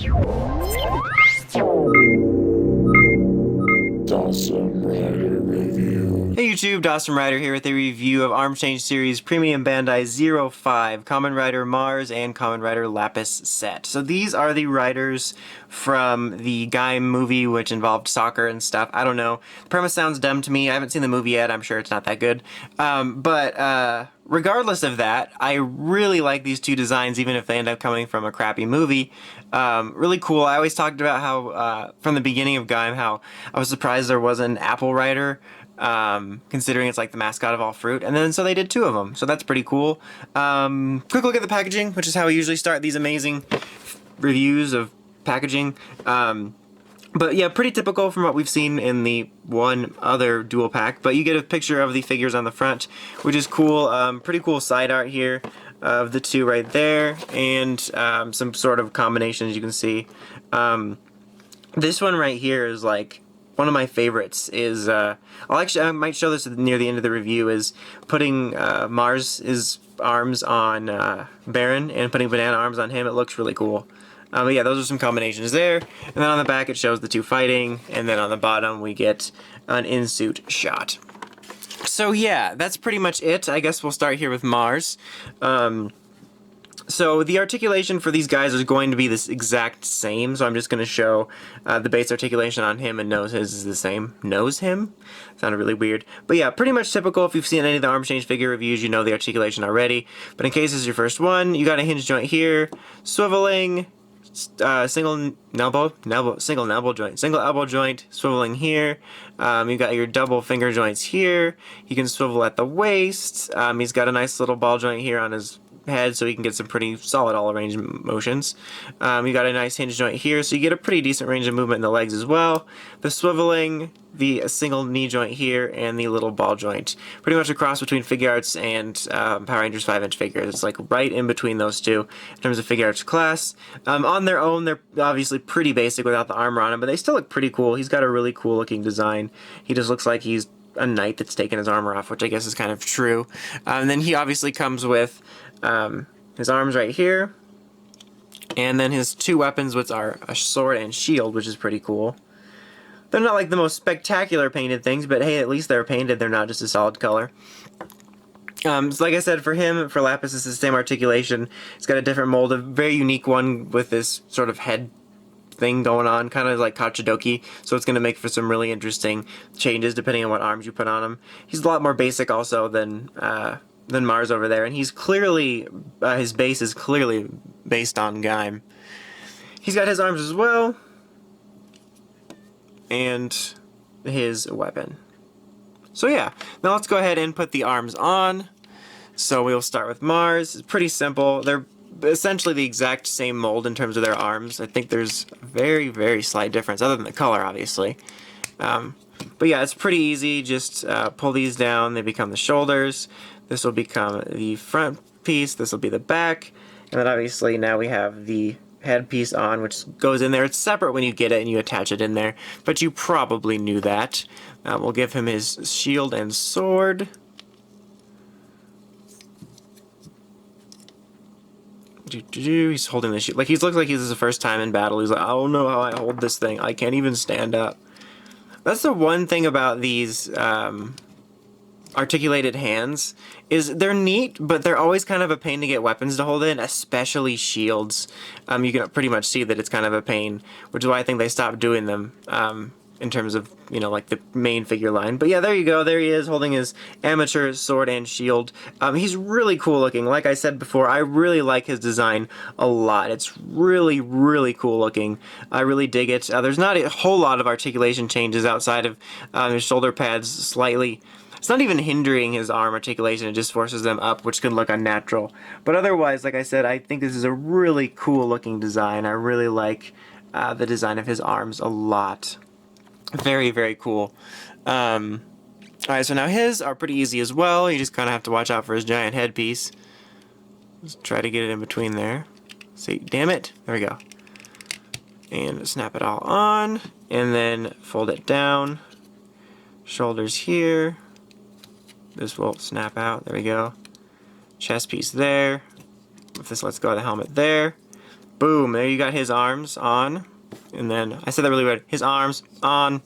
Hey YouTube, Dawson Rider here with a review of Arm Change Series Premium Bandai 05, Kamen Rider Mars and Kamen Rider Lapis set. So these are the riders from the Gaim movie, which involved soccer and stuff. I don't know. The premise sounds dumb to me. I haven't seen the movie yet. I'm sure it's not that good. Regardless of that, I really like these two designs, even if they end up coming from a crappy movie. Really cool. I always talked about how, from the beginning of Gaim, how I was surprised there wasn't an apple rider, considering it's like the mascot of all fruit. And then so they did two of them, so that's pretty cool. Quick look at the packaging, which is how we usually start these amazing reviews of packaging. But yeah, pretty typical from what we've seen in the one other dual pack. But you get a picture of the figures on the front, which is cool. Pretty cool side art here of the two right there, and some sort of combinations you can see. This one right here is like one of my favorites. Is I might show this near the end of the review. Is putting Mars' arms on Baron and putting banana arms on him. It looks really cool. But yeah, those are some combinations there. And then on the back it shows the two fighting, and then on the bottom we get an in-suit shot. So yeah, that's pretty much it. I guess we'll start here with Mars. So the articulation for these guys is going to be this exact same, so I'm just going to show the base articulation on him, and nose his is the same. Nose him? Sounded really weird. But yeah, pretty much typical. If you've seen any of the arm change figure reviews, you know the articulation already. But in case this is your first one, you got a hinge joint here, swiveling, single elbow joint, single elbow joint, swiveling here. You got your double finger joints here. You can swivel at the waist. He's got a nice little ball joint here on his head, so he can get some pretty solid all range motions. You got a nice hinge joint here, so you get a pretty decent range of movement in the legs as well. The swiveling, the single knee joint here, and the little ball joint. Pretty much a cross between Figure Arts and Power Rangers 5-inch figures. It's like right in between those two in terms of Figure Arts class. On their own, they're obviously pretty basic without the armor on them, but they still look pretty cool. He's got a really cool looking design. He just looks like he's a knight that's taken his armor off, which I guess is kind of true. And then he obviously comes with his arms right here, and then his two weapons, which are a sword and shield, which is pretty cool. They're not like the most spectacular painted things, but hey, at least they're painted. They're not just a solid color. So like I said, for him, for Lapis, it's the same articulation. It's got a different mold, a very unique one with this sort of head thing going on, kind of like Kachidoki, so it's going to make for some really interesting changes depending on what arms you put on him. He's a lot more basic also than Mars over there, and he's clearly, his base is clearly based on Gaim. He's got his arms as well, and his weapon. So yeah, now let's go ahead and put the arms on. So we'll start with Mars. It's pretty simple. They're essentially the exact same mold in terms of their arms. I think there's a very, very slight difference, other than the color, obviously. But yeah, it's pretty easy. Just pull these down. They become the shoulders. This will become the front piece. This will be the back. And then obviously now we have the headpiece on, which goes in there. It's separate when you get it and you attach it in there, but you probably knew that. We'll give him his shield and sword. He's holding the shield. Like, he looks like he's the first time in battle. He's like, I don't know how I hold this thing. I can't even stand up. That's the one thing about these articulated hands, is they're neat, but they're always kind of a pain to get weapons to hold in, especially shields. You can pretty much see that it's kind of a pain, which is why I think they stopped doing them in terms of, you know, like the main figure line. But yeah, there you go. There he is holding his amateur sword and shield. He's really cool looking. Like I said before, I really like his design a lot. It's really, really cool looking. I really dig it. There's not a whole lot of articulation changes outside of his shoulder pads slightly. It's not even hindering his arm articulation, it just forces them up, which can look unnatural. But otherwise, like I said, I think this is a really cool looking design. I really like the design of his arms a lot. Very, very cool. Alright, so now his are pretty easy as well. You just kind of have to watch out for his giant headpiece. Just try to get it in between there. See, damn it. There we go. And snap it all on, and then fold it down. Shoulders here. This will snap out. There we go. Chest piece there. If this lets go of the helmet there. Boom, there you got his arms on. And then, I said that really weird, his arms on.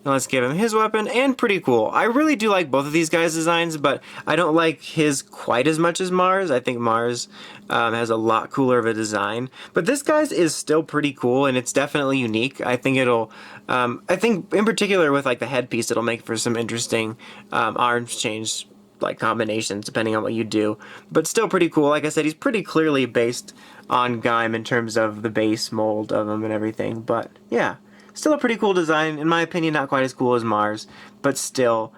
And let's give him his weapon, and pretty cool. I really do like both of these guys' designs, but I don't like his quite as much as Mars. I think Mars has a lot cooler of a design. But this guy's is still pretty cool, and it's definitely unique. I think it'll, I think in particular with like the headpiece, it'll make for some interesting arms change like combinations depending on what you do. But still pretty cool. Like I said, he's pretty clearly based on Gaim in terms of the base mold of him and everything. But yeah. Still a pretty cool design, in my opinion, not quite as cool as Mars, but still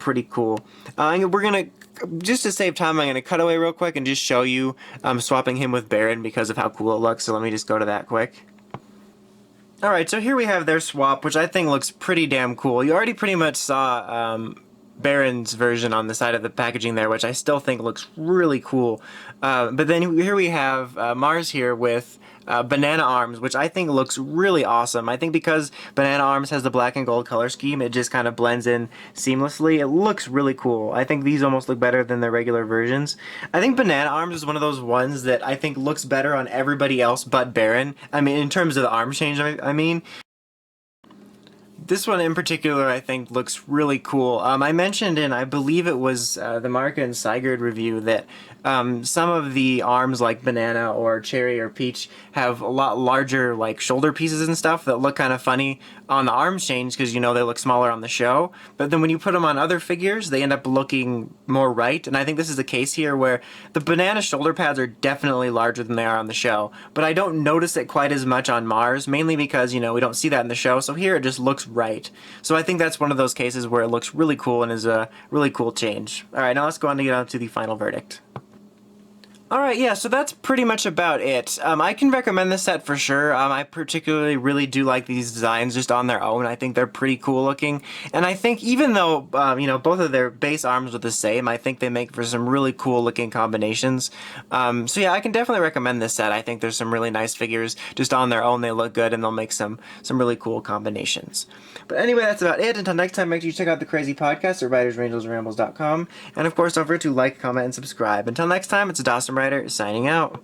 pretty cool. And we're going to, just to save time, I'm going to cut away real quick and just show you swapping him with Baron because of how cool it looks, so let me just go to that quick. Alright, so here we have their swap, which I think looks pretty damn cool. You already pretty much saw Baron's version on the side of the packaging there, which I still think looks really cool. But then here we have Mars here with Banana Arms, which I think looks really awesome. I think because Banana Arms has the black and gold color scheme, it just kind of blends in seamlessly. It looks really cool. I think these almost look better than their regular versions. I think Banana Arms is one of those ones that I think looks better on everybody else but Baron. I mean, in terms of the arm change, I mean. This one in particular I think looks really cool. I mentioned in, I believe it was the Marka and Sigurd review, that some of the arms like Banana or Cherry or Peach have a lot larger like shoulder pieces and stuff that look kind of funny on the arms change because, you know, they look smaller on the show. But then when you put them on other figures, they end up looking more right. And I think this is the case here where the Banana shoulder pads are definitely larger than they are on the show. But I don't notice it quite as much on Mars, mainly because, you know, we don't see that in the show. So here it just looks right. So I think that's one of those cases where it looks really cool and is a really cool change. Alright, now let's go on to get on to the final verdict. Alright, yeah, so that's pretty much about it. I can recommend this set for sure. I particularly really do like these designs just on their own. I think they're pretty cool looking. And I think even though, you know, both of their base arms are the same, I think they make for some really cool looking combinations. So yeah, I can definitely recommend this set. I think there's some really nice figures just on their own. They look good and they'll make some really cool combinations. But anyway, that's about it. Until next time, make sure you check out the Crazy Podcast at writersrangersrambles.com. And of course, don't forget to like, comment, and subscribe. Until next time, it's Dawson Rider signing out.